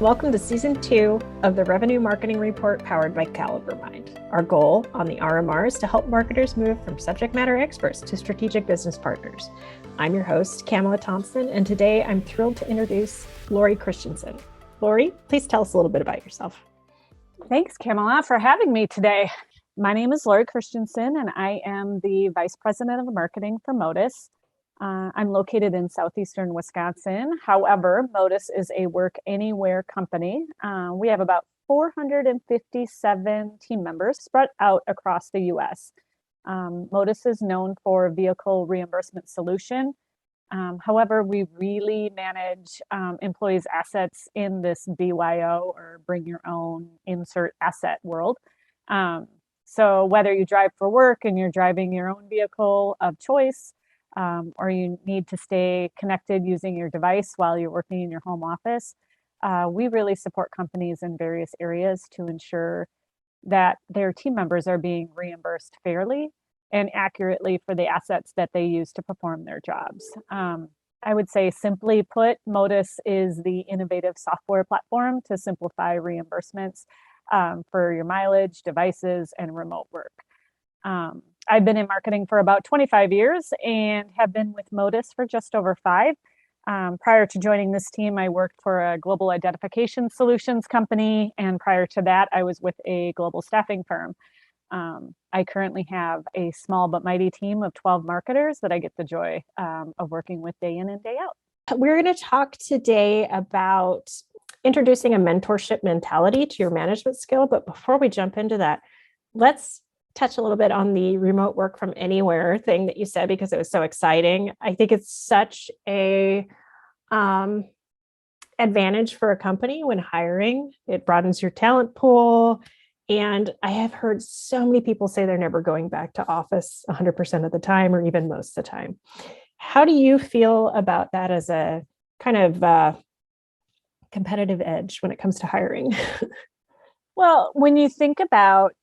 Welcome to Season 2 of the Revenue Marketing Report powered by Caliber Mind. Our goal on the RMR is to help marketers move from subject matter experts to strategic business partners. I'm your host, Camela Thompson, and today I'm thrilled to introduce Lori Christiansen. Lori, please tell us a little bit about yourself. Thanks, Camela, for having me today. My name is Lori Christiansen, and I am the Vice President of Marketing for Motus. I'm located in southeastern Wisconsin. However, Motus is a work anywhere company. We have about 457 team members spread out across the U.S. Motus is known for vehicle reimbursement solution. However, we really manage employees' assets in this BYO or bring your own insert asset world. So whether you drive for work and you're driving your own vehicle of choice, or you need to stay connected using your device while you're working in your home office, we really support companies in various areas to ensure that their team members are being reimbursed fairly and accurately for the assets that they use to perform their jobs. I would say, simply put, Motus is the innovative software platform to simplify reimbursements for your mileage, devices, and remote work. I've been in marketing for about 25 years and have been with Motus for just over 5. Prior to joining this team, I worked for a global identification solutions company, and prior to that, I was with a global staffing firm. I currently have a small but mighty team of 12 marketers that I get the joy of working with day in and day out. We're going to talk today about introducing a mentorship mentality to your management skill. But before we jump into that, let's touch a little bit on the remote work from anywhere thing that you said, because it was so exciting. I think it's such a advantage for a company when hiring. It broadens your talent pool. And I have heard so many people say they're never going back to office 100% of the time, or even most of the time. How do you feel about that as a kind of competitive edge when it comes to hiring? Well, when you think about,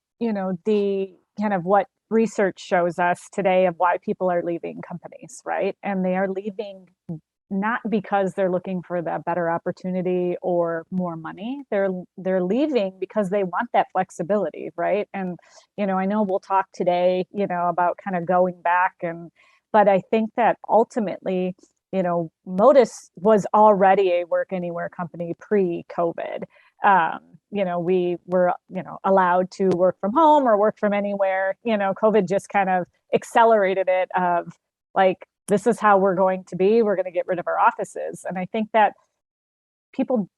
the kind of what research shows us today of why people are leaving companies, right? And they are leaving not because they're looking for the better opportunity or more money. They're leaving because they want that flexibility, right? And, I know we'll talk today, about kind of going back, but I think that ultimately, Motus was already a work anywhere company pre-COVID. We were, allowed to work from home or work from anywhere. COVID just kind of accelerated it of like, this is how we're going to be. We're going to get rid of our offices. And I think that people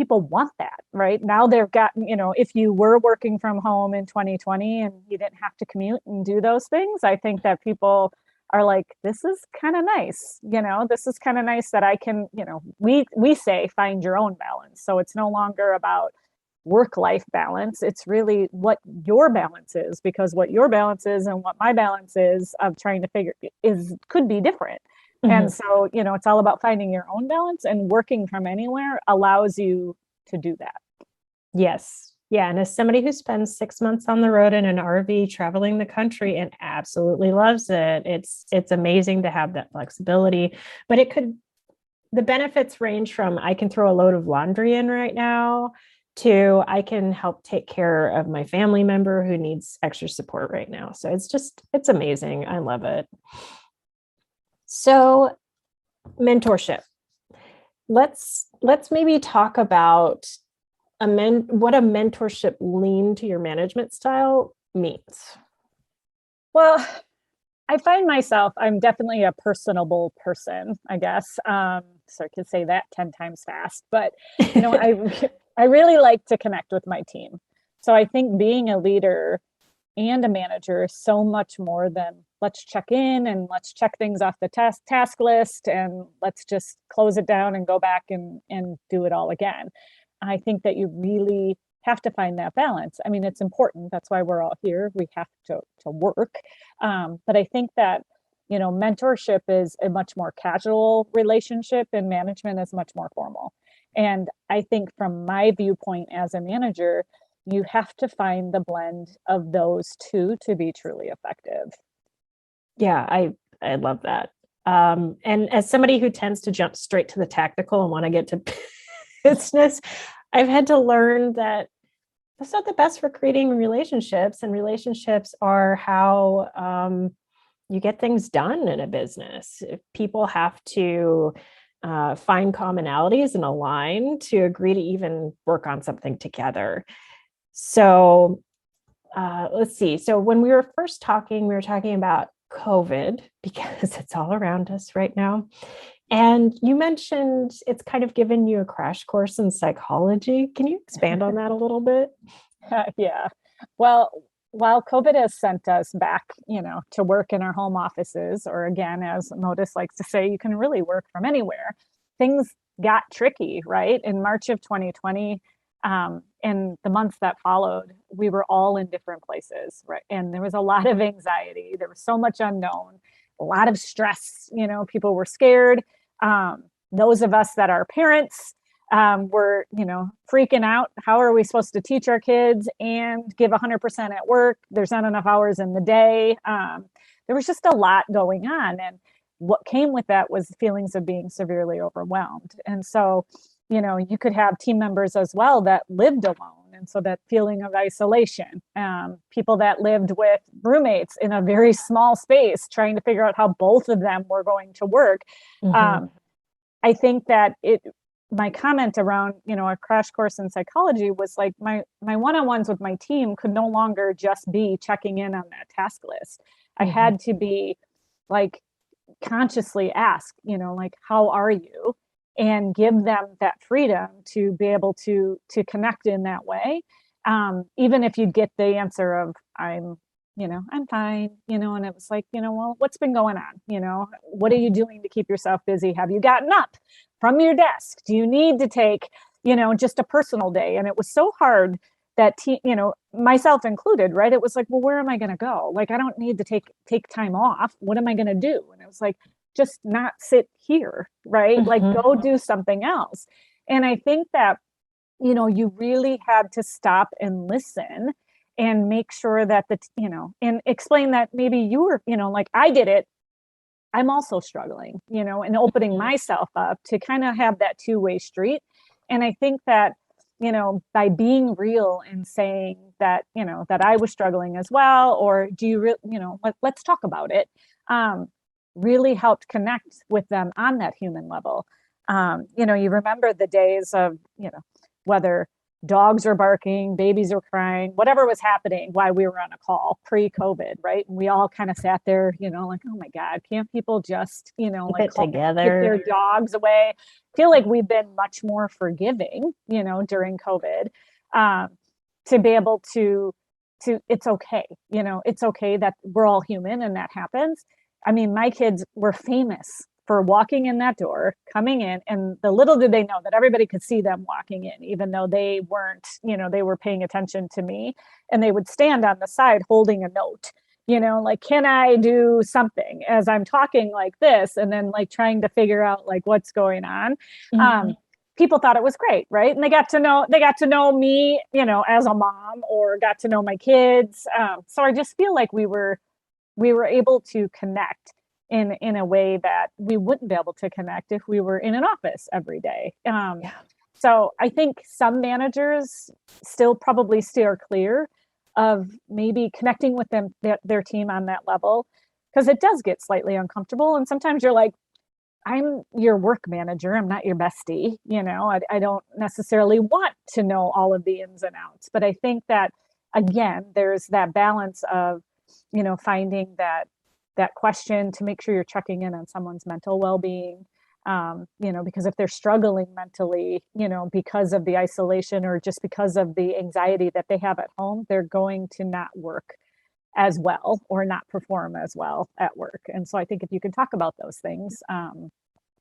want that, right? Now they've gotten, if you were working from home in 2020 and you didn't have to commute and do those things, I think that people are like, this is kind of nice. This is kind of nice that I can, we say find your own balance. So it's no longer about work-life balance. It's really what your balance is, because what your balance is and what my balance is of trying to figure could be different. Mm-hmm. And so, it's all about finding your own balance, and working from anywhere allows you to do that. Yes. Yeah. And as somebody who spends 6 months on the road in an RV traveling the country and absolutely loves it, it's amazing to have that flexibility. But the benefits range from I can throw a load of laundry in right now to I can help take care of my family member who needs extra support right now. So it's amazing. I love it. So mentorship. Let's maybe talk about what a mentorship lean to your management style means. Well, I find myself, I'm definitely a personable person, I guess. So I could say that 10 times fast, but I really like to connect with my team. So I think being a leader and a manager is so much more than let's check in and let's check things off the task list and let's just close it down and go back and do it all again. I think that you really have to find that balance. I mean, it's important. That's why we're all here. We have to work. But I think that, mentorship is a much more casual relationship, and management is much more formal. And I think from my viewpoint as a manager, you have to find the blend of those two to be truly effective. Yeah, I love that. And as somebody who tends to jump straight to the tactical and want to get to business, I've had to learn that that's not the best for creating relationships, and relationships are how you get things done in a business. If people have to find commonalities and align to agree to even work on something together. So let's see. So when we were first talking, we were talking about COVID because it's all around us right now. And you mentioned it's kind of given you a crash course in psychology. Can you expand on that a little bit? Yeah. Well, while COVID has sent us back, to work in our home offices, or again, as Motus likes to say, you can really work from anywhere, things got tricky, right? In March of 2020, and the months that followed, we were all in different places, right? And there was a lot of anxiety. There was so much unknown, a lot of stress. People were scared. Those of us that are parents, were, freaking out. How are we supposed to teach our kids and give 100% at work? There's not enough hours in the day. There was just a lot going on. And what came with that was feelings of being severely overwhelmed. And so, you could have team members as well that lived alone. And so that feeling of isolation, people that lived with roommates in a very small space, trying to figure out how both of them were going to work. Mm-hmm. I think that my comment around, a crash course in psychology was like my one-on-ones with my team could no longer just be checking in on that task list. I had to be like consciously ask, like, how are you? And give them that freedom to be able to connect in that way. Even if you get the answer of I'm fine, and it was like, well, what's been going on? What are you doing to keep yourself busy? Have you gotten up from your desk? Do you need to take, just a personal day? And it was so hard that, myself included, right? It was like, well, where am I going to go? Like, I don't need to take time off. What am I going to do? And it was like, just not sit here, right? Like, go do something else. And I think that, you really had to stop and listen and make sure that and explain that maybe you were, like I did it. I'm also struggling, and opening myself up to kind of have that two-way street. And I think that, by being real and saying that, that I was struggling as well, or do you really, let's talk about it, really helped connect with them on that human level. You remember the days of, whether dogs are barking, babies are crying, whatever was happening while we were on a call pre-COVID, right? And we all kind of sat there, like, oh my God, can't people just, like together, get their dogs away? I feel like we've been much more forgiving, during COVID, to be able to it's okay, it's okay that we're all human and that happens. I mean, my kids were famous for walking in that door, coming in, and the little did they know that everybody could see them walking in, even though they weren't, they were paying attention to me. And they would stand on the side holding a note, like, can I do something as I'm talking like this? And then like trying to figure out like what's going on. People thought it was great, right? And they got to know me, as a mom, or got to know my kids. So I just feel like we were able to connect in a way that we wouldn't be able to connect if we were in an office every day. So I think some managers still probably steer clear of maybe connecting with their team on that level, because it does get slightly uncomfortable. And sometimes you're like, I'm your work manager, I'm not your bestie. I don't necessarily want to know all of the ins and outs. But I think that, again, there's that balance of, finding that question to make sure you're checking in on someone's mental well-being, because if they're struggling mentally, because of the isolation or just because of the anxiety that they have at home, they're going to not work as well or not perform as well at work. And so I think if you can talk about those things,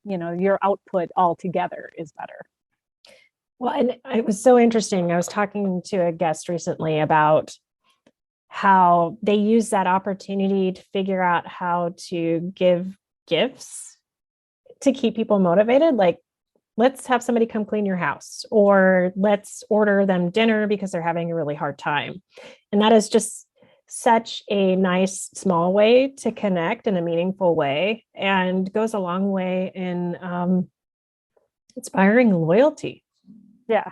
your output altogether is better. Well, and it was so interesting. I was talking to a guest recently about how they use that opportunity to figure out how to give gifts to keep people motivated. Like, let's have somebody come clean your house, or let's order them dinner because they're having a really hard time. And that is just such a nice, small way to connect in a meaningful way, and goes a long way in inspiring loyalty. Yeah.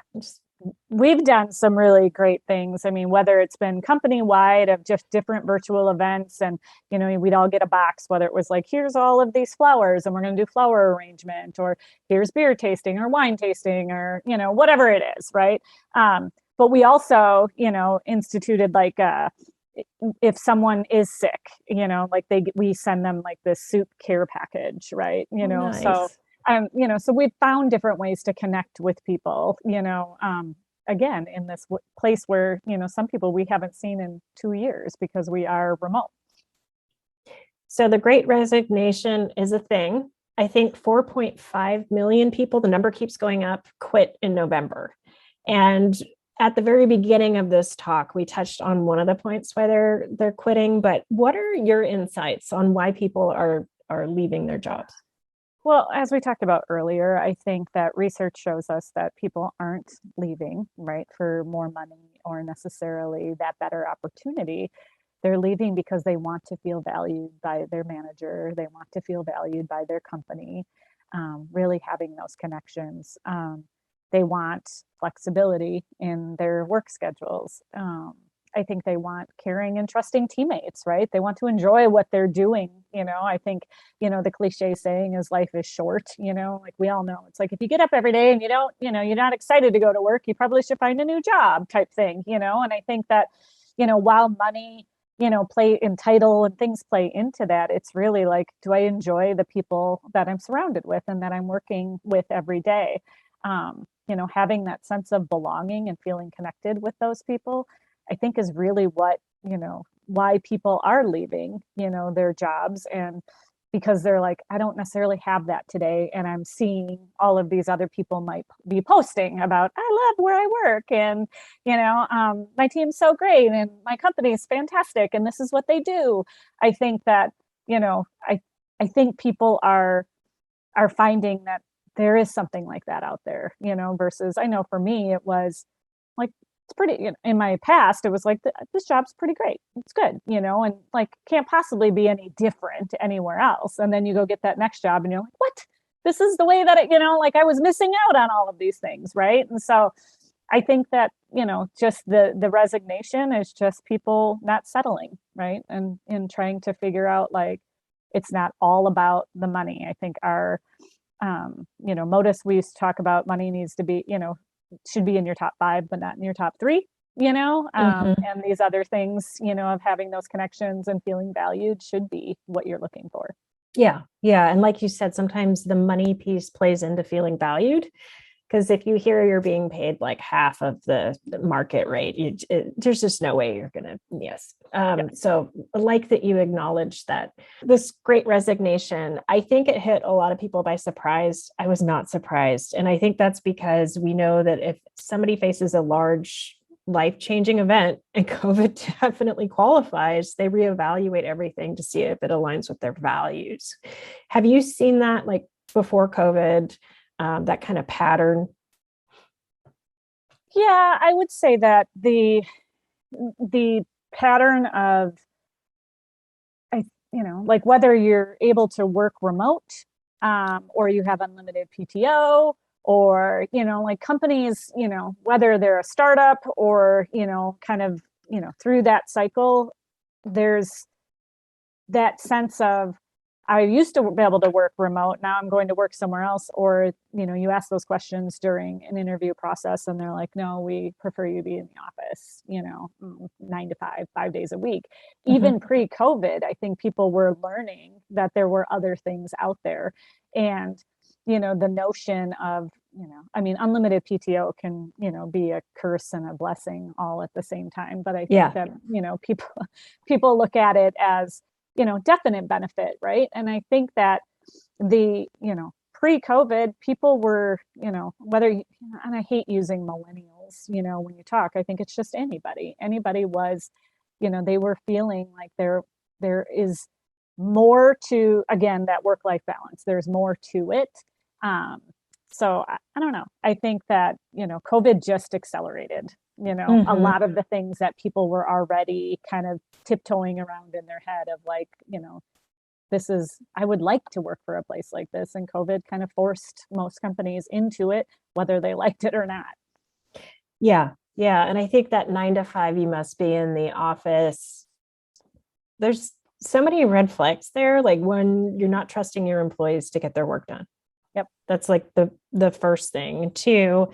we've done some really great things. I mean, whether it's been company wide of just different virtual events, and we'd all get a box, whether it was like, here's all of these flowers and we're going to do flower arrangement, or here's beer tasting or wine tasting, or whatever it is, right? But we also instituted like if someone is sick, like we send them like this soup care package, right? Oh, So nice. so we've found different ways to connect with people, again, in this place where, some people we haven't seen in 2 years because we are remote. So the great resignation is a thing. I think 4.5 million people, the number keeps going up, quit in November. And at the very beginning of this talk, we touched on one of the points why they're quitting, but what are your insights on why people are leaving their jobs? Well, as we talked about earlier, I think that research shows us that people aren't leaving, right, for more money or necessarily that better opportunity. They're leaving because they want to feel valued by their manager. They want to feel valued by their company, really having those connections. They want flexibility in their work schedules. I think they want caring and trusting teammates, right? They want to enjoy what they're doing. I think, the cliche saying is life is short, like we all know. It's like if you get up every day and you don't, you're not excited to go to work, you probably should find a new job type thing, and I think that, while money, play in title and things play into that, it's really like, do I enjoy the people that I'm surrounded with and that I'm working with every day? Having that sense of belonging and feeling connected with those people, I think is really what, why people are leaving, their jobs. And because they're like, I don't necessarily have that today. And I'm seeing all of these other people might be posting about, I love where I work. And, my team's so great and my company is fantastic. And this is what they do. I think that, I think people are finding that there is something like that out there, versus I know for me, it was like, it's pretty, in my past, it was like, this job's pretty great. It's good, and like can't possibly be any different anywhere else. And then you go get that next job and you're like, what? This is the way that it, like I was missing out on all of these things. Right. And so I think that, just the resignation is just people not settling. Right. And in trying to figure out like, it's not all about the money. I think our, Motus, we used to talk about money needs to be, should be in your top 5, but not in your top 3, Mhm. and these other things, of having those connections and feeling valued should be what you're looking for. Yeah. Yeah. And like you said, sometimes the money piece plays into feeling valued. Because if you hear you're being paid like half of the market rate, there's just no way you're going to, yes. So I like that you acknowledge that this great resignation, I think it hit a lot of people by surprise. I was not surprised. And I think that's because we know that if somebody faces a large life-changing event, and COVID definitely qualifies, they reevaluate everything to see if it aligns with their values. Have you seen that like before COVID? That kind of pattern? Yeah, I would say that the pattern of, like whether you're able to work remote, or you have unlimited PTO, or like companies, whether they're a startup or kind of through that cycle, there's that sense of, I used to be able to work remote. Now I'm going to work somewhere else. Or, you ask those questions during an interview process and they're like, no, we prefer you to be in the office, 9 to 5, 5 days a week. Even Mm-hmm. pre-COVID, I think people were learning that there were other things out there. And, the notion of, I mean, unlimited PTO can, be a curse and a blessing all at the same time. But I think Yeah. that, people look at it as, definite benefit, right? And I think that the, pre-COVID, people were, whether, and I hate using millennials, when you talk, I think it's just anybody was, they were feeling like there is more to, again, that work-life balance. There's more to it. So I don't know. I think that, COVID just accelerated, a Mm-hmm. lot of the things that people were already kind of tiptoeing around in their head of like, I would like to work for a place like this. And COVID kind of forced most companies into it, whether they liked it or not. Yeah. Yeah. And I think that 9 to 5, you must be in the office. There's so many red flags there. Like when you're not trusting your employees to get their work done. Yep. That's like the first thing. Two,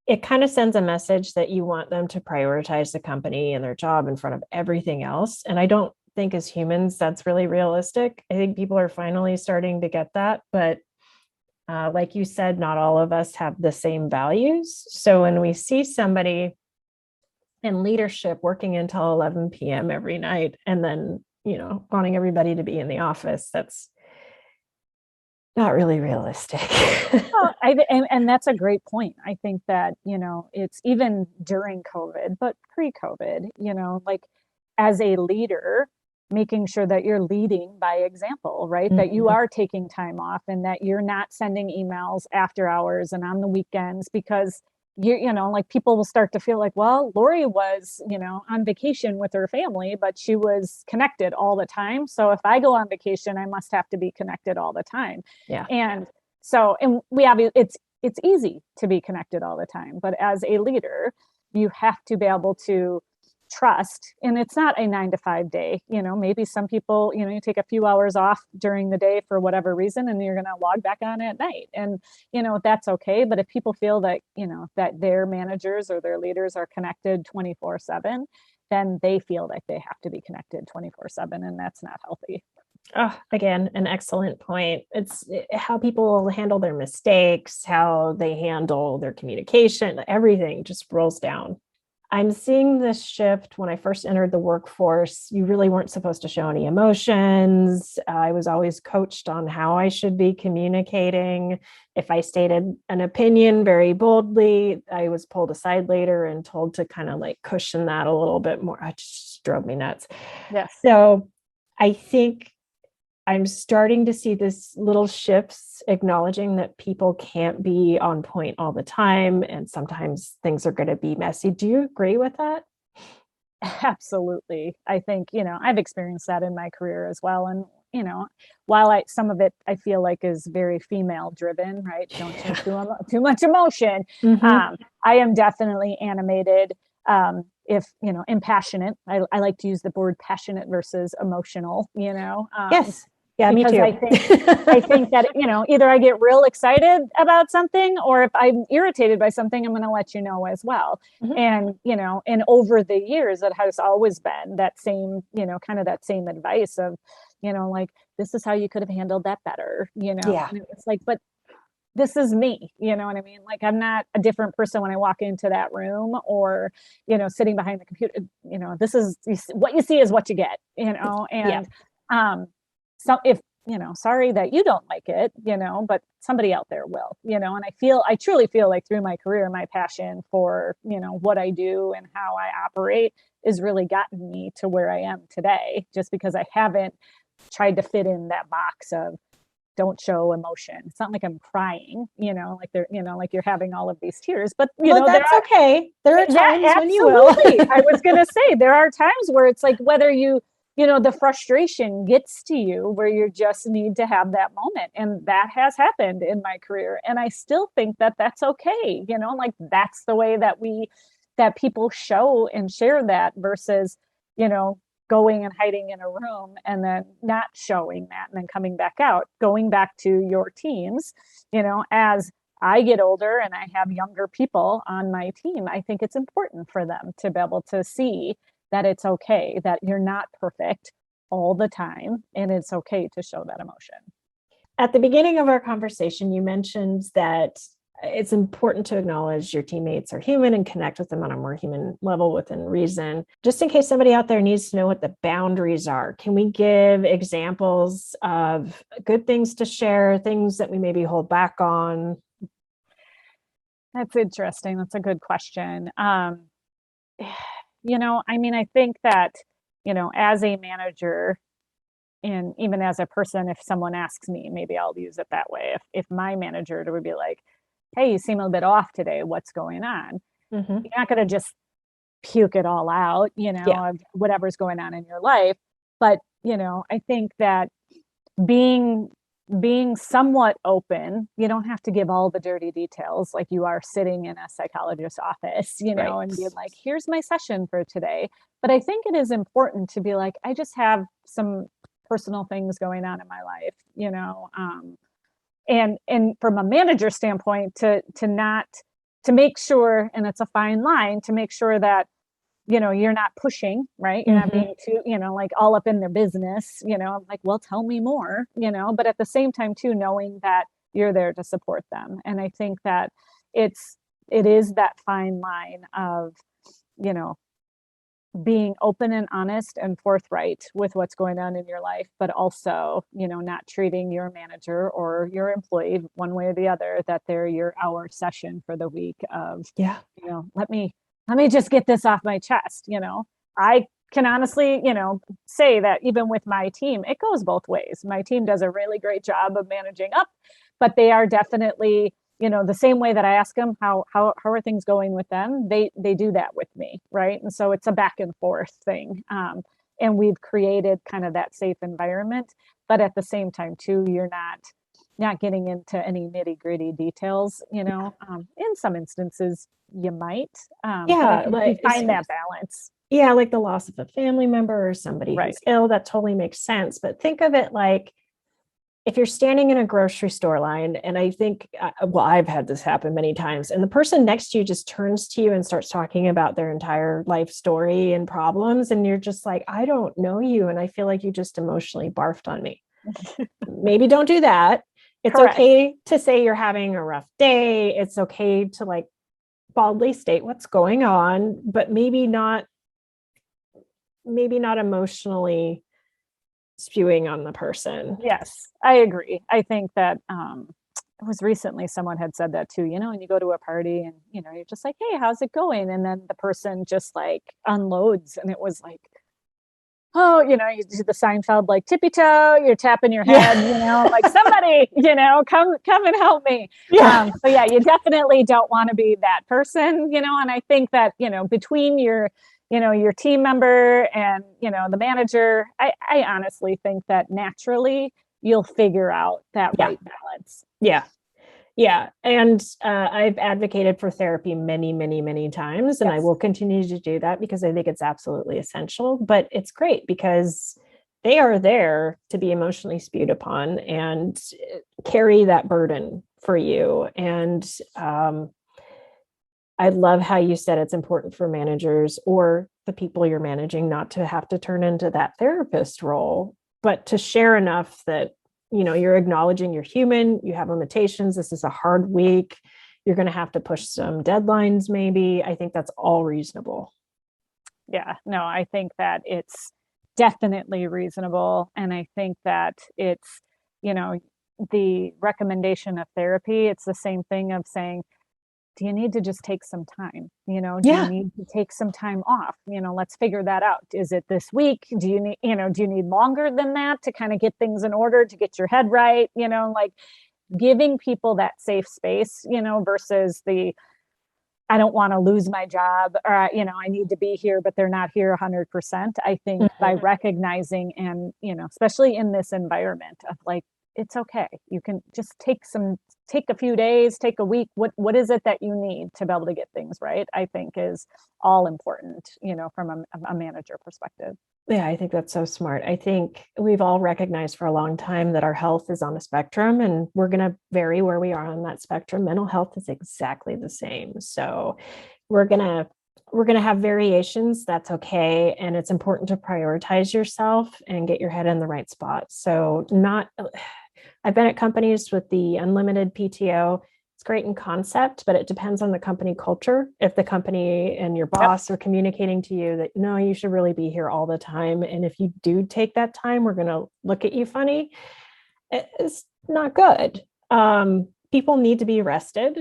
it kind of sends a message that you want them to prioritize the company and their job in front of everything else. And I don't think as humans that's really realistic. I think people are finally starting to get that. But like you said, not all of us have the same values. So when we see somebody in leadership working until 11 p.m. every night and then, wanting everybody to be in the office, that's not really realistic. Well, and that's a great point. I think that, it's even during COVID, but pre-COVID, like as a leader, making sure that you're leading by example, right? Mm-hmm. That you are taking time off and that you're not sending emails after hours and on the weekends, because like people will start to feel like, well, Lori was, on vacation with her family, but she was connected all the time. So if I go on vacation, I must have to be connected all the time. Yeah. And so, and we have, it's easy to be connected all the time, but as a leader, you have to be able to trust. And it's not a 9 to 5 day, maybe some people, you take a few hours off during the day for whatever reason, and you're going to log back on at night. And, that's okay. But if people feel that, that their managers or their leaders are connected 24/7, then they feel like they have to be connected 24/7. And that's not healthy. Oh, again, an excellent point. It's how people handle their mistakes, how they handle their communication, everything just rolls down. I'm seeing this shift. When I first entered the workforce, you really weren't supposed to show any emotions. I was always coached on how I should be communicating. If I stated an opinion very boldly, I was pulled aside later and told to kind of like cushion that a little bit more. It just drove me nuts. Yes. So I think I'm starting to see this little shifts, acknowledging that people can't be on point all the time. And sometimes things are going to be messy. Do you agree with that? Absolutely. I think, I've experienced that in my career as well. And, while some of it I feel like is very female driven, right? Don't show too much emotion. Mm-hmm. I am definitely animated. If impassionate, I like to use the word passionate versus emotional, Yes. Yeah, me too. I think that, either I get real excited about something, or if I'm irritated by something, I'm going to let you know as well. Mm-hmm. And, and over the years, it has always been that same, kind of that same advice of, like, this is how you could have handled that better, Yeah. And it's like, but this is me, you know what I mean? Like, I'm not a different person when I walk into that room or, sitting behind the computer, this is what you see is what you get, and, so if, sorry that you don't like it, but somebody out there will, and I truly feel like through my career, my passion for, what I do and how I operate is really gotten me to where I am today, just because I haven't tried to fit in that box of don't show emotion. It's not like I'm crying, like they're, like you're having all of these tears, but that's okay. There are times when you will. I was going to say, there are times where it's like, whether the frustration gets to you where you just need to have that moment. And that has happened in my career. And I still think that that's okay. Like that's the way that people show and share that versus, going and hiding in a room and then not showing that and then coming back out, going back to your teams, as I get older and I have younger people on my team, I think it's important for them to be able to see that it's okay, that you're not perfect all the time, and it's okay to show that emotion. At the beginning of our conversation, you mentioned that it's important to acknowledge your teammates are human and connect with them on a more human level within reason. Just in case somebody out there needs to know what the boundaries are, can we give examples of good things to share, things that we maybe hold back on? That's interesting. That's a good question. I think that, as a manager and even as a person, if someone asks me, maybe I'll use it that way. If my manager would be like, hey, you seem a bit off today, what's going on? Mm-hmm. You're not going to just puke it all out, of whatever's going on in your life. But, I think that being being somewhat open. You don't have to give all the dirty details, like you are sitting in a psychologist's office, Right. and being like, here's my session for today. But I think it is important to be like, I just have some personal things going on in my life, and from a manager standpoint, to not, to make sure, and it's a fine line, to make sure that you're not pushing, right? You're not Mm-hmm. being too, like all up in their business, like, well, tell me more, but at the same time too, knowing that you're there to support them. And I think that it is that fine line of, you know, being open and honest and forthright with what's going on in your life, but also, not treating your manager or your employee one way or the other, that they're your hour session for the week of, Yeah. let me just get this off my chest. I can honestly, say that even with my team, it goes both ways. My team does a really great job of managing up, but they are definitely, the same way that I ask them how are things going with them, they do that with me, right? And so it's a back and forth thing. And we've created kind of that safe environment, but at the same time too, you're not getting into any nitty gritty details. In some instances you might, but I Yeah. think you Like, find that balance. yeah, like the loss of a family member or somebody Right. who's ill, that totally makes sense. But think of it like if you're standing in a grocery store line, and I think, well, I've had this happen many times, and the person next to you just turns to you and starts talking about their entire life story and problems. And you're just like, I don't know you. And I feel like you just emotionally barfed on me. Maybe don't do that. It's Correct. okay to say you're having a rough day. It's okay to like baldly state what's going on, but maybe not emotionally spewing on the person. Yes, I agree. I think that it was recently someone had said that too, and you go to a party and, you're just like, hey, how's it going? And then the person just like unloads, and it was like, oh, you do the Seinfeld, like tippy toe, you're tapping your head, Yeah. like somebody, come and help me. Yeah. So yeah, you definitely don't want to be that person, and I think that, between your team member and, the manager, I honestly think that naturally you'll figure out that Yeah. right balance. Yeah. Yeah. And I've advocated for therapy many, many, many times, and I Yes. will continue to do that because I think it's absolutely essential. But it's great because they are there to be emotionally spewed upon and carry that burden for you. And I love how you said it's important for managers or the people you're managing not to have to turn into that therapist role, but to share enough that, you're acknowledging you're human, you have limitations. This is a hard week. You're going to have to push some deadlines, maybe. I think that's all reasonable. Yeah, no, I think that it's definitely reasonable. And I think that it's, you know, the recommendation of therapy, it's the same thing of saying, do you need to just take some time? Do you Yeah. need to take some time off? Let's figure that out. Is it this week? Do you need longer than that to kind of get things in order, to get your head right? Like giving people that safe space, versus the, I don't want to lose my job, or, I need to be here, but they're not here 100%. I think by Mhm. recognizing, and, especially in this environment of like, it's okay. You can just take a few days, take a week. What is it that you need to be able to get things right? I think is all important, from a manager perspective. Yeah, I think that's so smart. I think we've all recognized for a long time that our health is on a spectrum and we're going to vary where we are on that spectrum. Mental health is exactly the same. So we're going to we're going to have variations. That's okay. And it's important to prioritize yourself and get your head in the right spot. So not I've been at companies with the unlimited PTO. It's great in concept, but it depends on the company culture. If the company and your Yep. boss are communicating to you that, no, you should really be here all the time. And if you do take that time, we're going to look at you funny. It's not good. People need to be rested.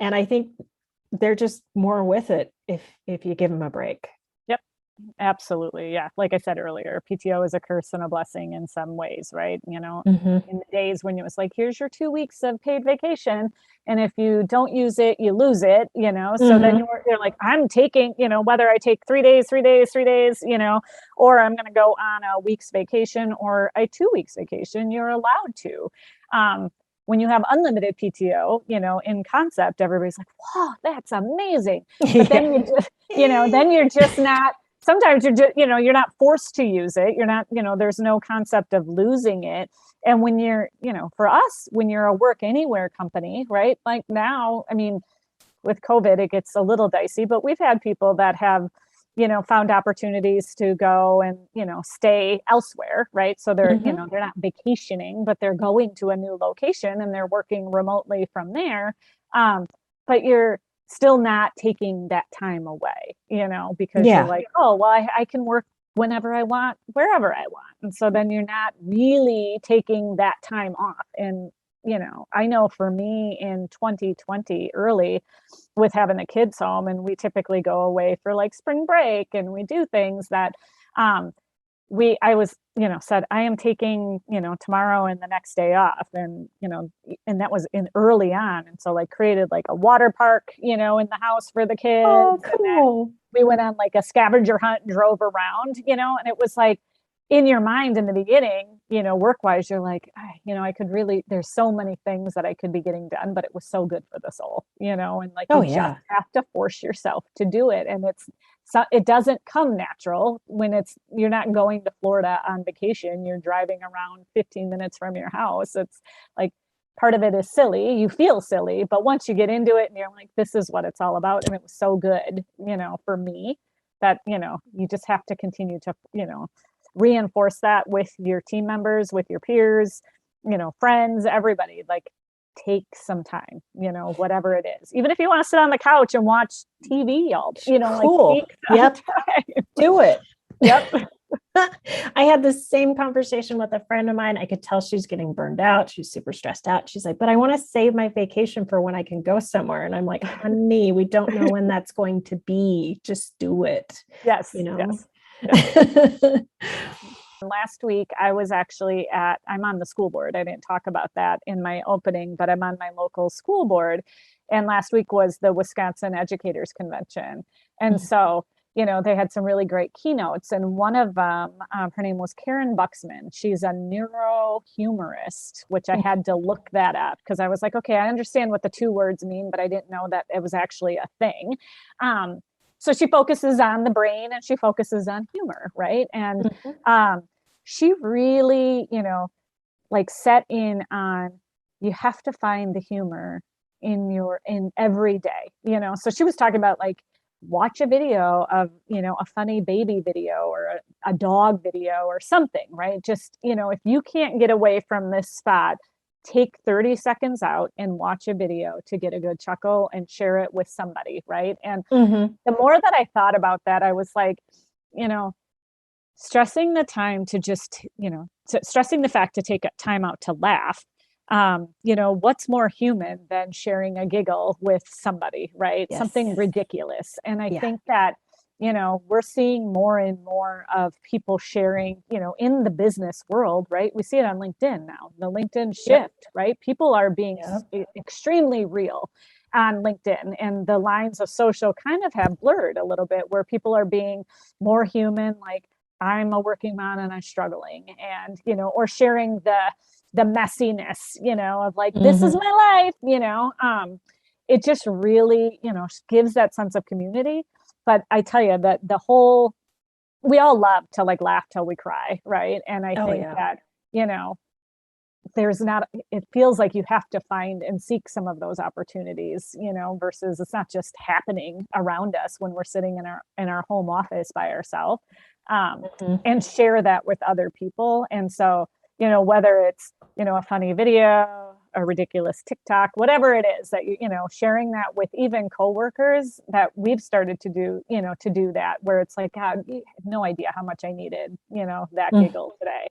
And I think they're just more with it if you give them a break. Yep. Absolutely. Yeah. Like I said earlier, PTO is a curse and a blessing in some ways, right? Mm-hmm. In the days when it was like, here's your 2 weeks of paid vacation. And if you don't use it, you lose it, So then Mm-hmm. you're like, I'm taking, whether I take 3 days, 3 days, 3 days, or I'm going to go on a week's vacation or a 2 weeks vacation, you're allowed to. When you have unlimited PTO, in concept, everybody's like, wow, that's amazing. But then you just, then you're just not, sometimes you're just, you're not forced to use it. You're not, there's no concept of losing it. And when you're, for us, when you're a work anywhere company, right? Like now, I mean, with COVID, it gets a little dicey, but we've had people that have, found opportunities to go and, stay elsewhere, right? So they're, they're not vacationing, but they're going to a new location and they're working remotely from there. But you're still not taking that time away, because you're like, oh, well, I can work whenever I want, wherever I want. And so then you're not really taking that time off. And, I know for me in 2020 early with having the kids home, and we typically go away for like spring break and we do things that I was, said, I am taking, tomorrow and the next day off. And, and that was in early on. And so like created like a water park, in the house for the kids. Oh, cool. We went on like a scavenger hunt and drove around, and it was like in your mind in the beginning, work-wise, you're like, I could really, there's so many things that I could be getting done, but it was so good for the soul, and like, you just have to force yourself to do it. And it doesn't come natural when you're not going to Florida on vacation. You're driving around 15 minutes from your house. It's like, part of it is silly. You feel silly, but once you get into it and you're like, this is what it's all about. And it was so good, for me that, you just have to continue to, reinforce that with your team members, with your peers, friends, everybody. Like, take some time, whatever it is. Even if you want to sit on the couch and watch TV all day, cool. Like, do it. Yep. I had the same conversation with a friend of mine. I could tell she's getting burned out. She's super stressed out. She's like, but I want to save my vacation for when I can go somewhere. And I'm like, honey, we don't know when that's going to be. Just do it. Yes. Yes. Last week, I was actually I'm on the school board. I didn't talk about that in my opening, but I'm on my local school board. And last week was the Wisconsin Educators Convention. And so, they had some really great keynotes. And one of them, her name was Karen Buxman. She's a neurohumorist, which I had to look that up because I was like, okay, I understand what the two words mean, but I didn't know that it was actually a thing. So she focuses on the brain and she focuses on humor, right? And she really, like set in on, you have to find the humor in every day, So she was talking about like, watch a video of, a funny baby video or a dog video or something, right? Just, if you can't get away from this spot, take 30 seconds out and watch a video to get a good chuckle and share it with somebody, right? And the more that I thought about that, I was like, stressing the time to just, stressing the fact to take time out to laugh. What's more human than sharing a giggle with somebody, right? Yes. Something ridiculous. And I think that, we're seeing more and more of people sharing, in the business world, right? We see it on LinkedIn now, the LinkedIn shift, right? People are being extremely real on LinkedIn, and the lines of social kind of have blurred a little bit where people are being more human, like, I'm a working mom and I'm struggling, and, or sharing the messiness, of like, this is my life, it just really, gives that sense of community. But I tell you that we all love to like laugh till we cry. Right. And I think that, it feels like you have to find and seek some of those opportunities, versus it's not just happening around us when we're sitting in our home office by ourselves, and share that with other people. And so, whether it's, a funny video, a ridiculous TikTok, whatever it is that sharing that with even coworkers, that we've started to do, to do that, where it's like, God, you have no idea how much I needed, that giggle today.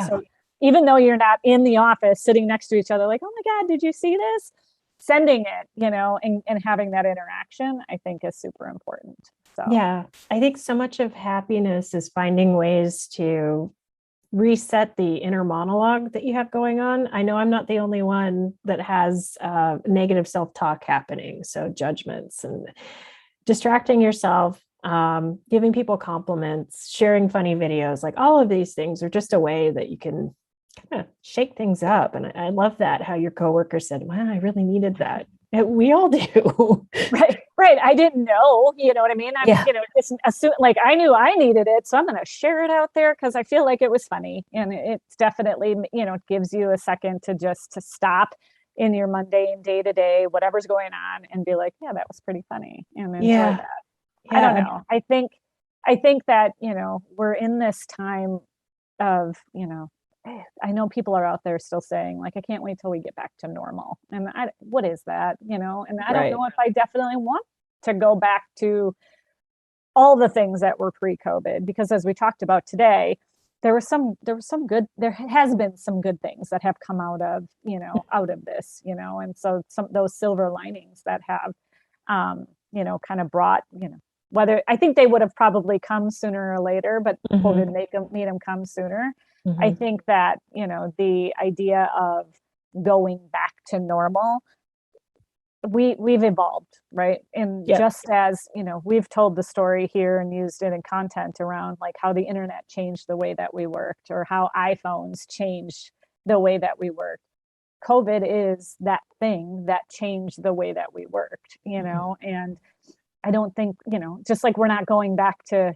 So even though you're not in the office sitting next to each other, like, oh my God, did you see this? Sending it, and having that interaction, I think is super important. So, yeah, I think so much of happiness is finding ways to reset the inner monologue that you have going on. I know I'm not the only one that has negative self-talk happening. So judgments and distracting yourself, giving people compliments, sharing funny videos, like all of these things are just a way that you can kind of shake things up. And I love that how your coworker said, wow, I really needed that. And we all do. Right. I didn't know, you know what I mean? Yeah. Just assume, like, I knew I needed it, so I'm going to share it out there because I feel like it was funny. And it's definitely, it gives you a second to stop in your mundane day to day, whatever's going on, and be like, yeah, that was pretty funny, and enjoy that. Yeah. I don't know. I think that, we're in this time of, I know people are out there still saying, like, I can't wait till we get back to normal. And what is that? And I don't know if I definitely want to go back to all the things that were pre-COVID, because as we talked about today, there has been some good things that have come out of this, and so some those silver linings that have, kind of brought, whether I think they would have probably come sooner or later, but COVID made them come sooner. I think that, the idea of going back to normal, we've evolved, right? And just as, we've told the story here and used it in content around like how the internet changed the way that we worked, or how iPhones changed the way that we worked. COVID is that thing that changed the way that we worked, and I don't think, just like we're not going back to,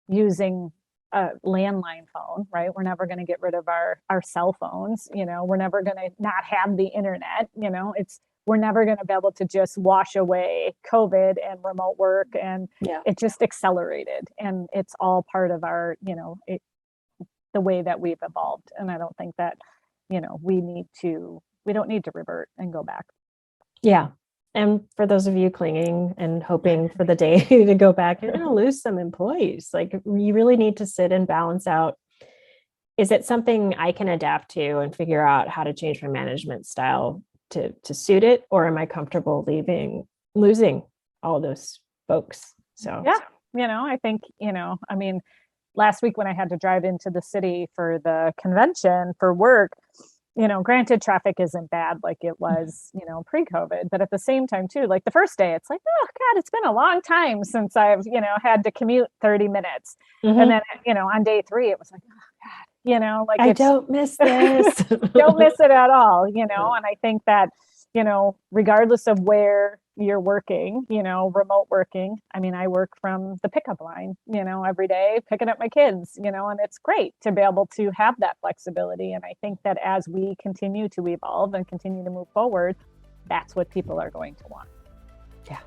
using a landline phone, right? We're never going to get rid of our cell phones. We're never going to not have the internet. We're never going to be able to just wash away COVID and remote work. And it just accelerated, and it's all part of our, the way that we've evolved. And I don't think that, we don't need to revert and go back. Yeah. And for those of you clinging and hoping for the day to go back, you're going to lose some employees. Like, you really need to sit and balance out, is it something I can adapt to and figure out how to change my management style to suit it? Or am I comfortable losing all those folks? So, I think, I mean, last week when I had to drive into the city for the convention for work, granted, traffic isn't bad like it was, pre-COVID, but at the same time too, like the first day, it's like, oh God, it's been a long time since I've, had to commute 30 minutes. And then, on day 3, it was like, oh God, like I don't miss this. Don't miss it at all, and I think that, regardless of where you're working, remote working. I mean, I work from the pickup line, every day, picking up my kids, and it's great to be able to have that flexibility. And I think that as we continue to evolve and continue to move forward, that's what people are going to want. Yeah,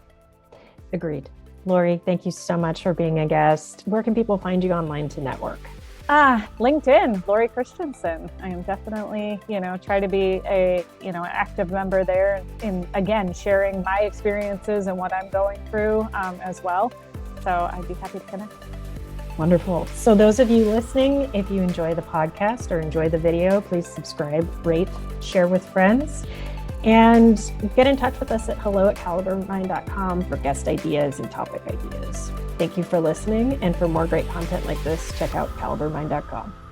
agreed. Lori, thank you so much for being a guest. Where can people find you online to network? LinkedIn, Lori Christiansen. I am definitely, try to be a, an active member there, and again, sharing my experiences and what I'm going through as well. So I'd be happy to connect. Wonderful. So those of you listening, if you enjoy the podcast or enjoy the video, please subscribe, rate, share with friends, and get in touch with us at hello@calibermind.com for guest ideas and topic ideas. Thank you for listening. And for more great content like this, check out calibermind.com.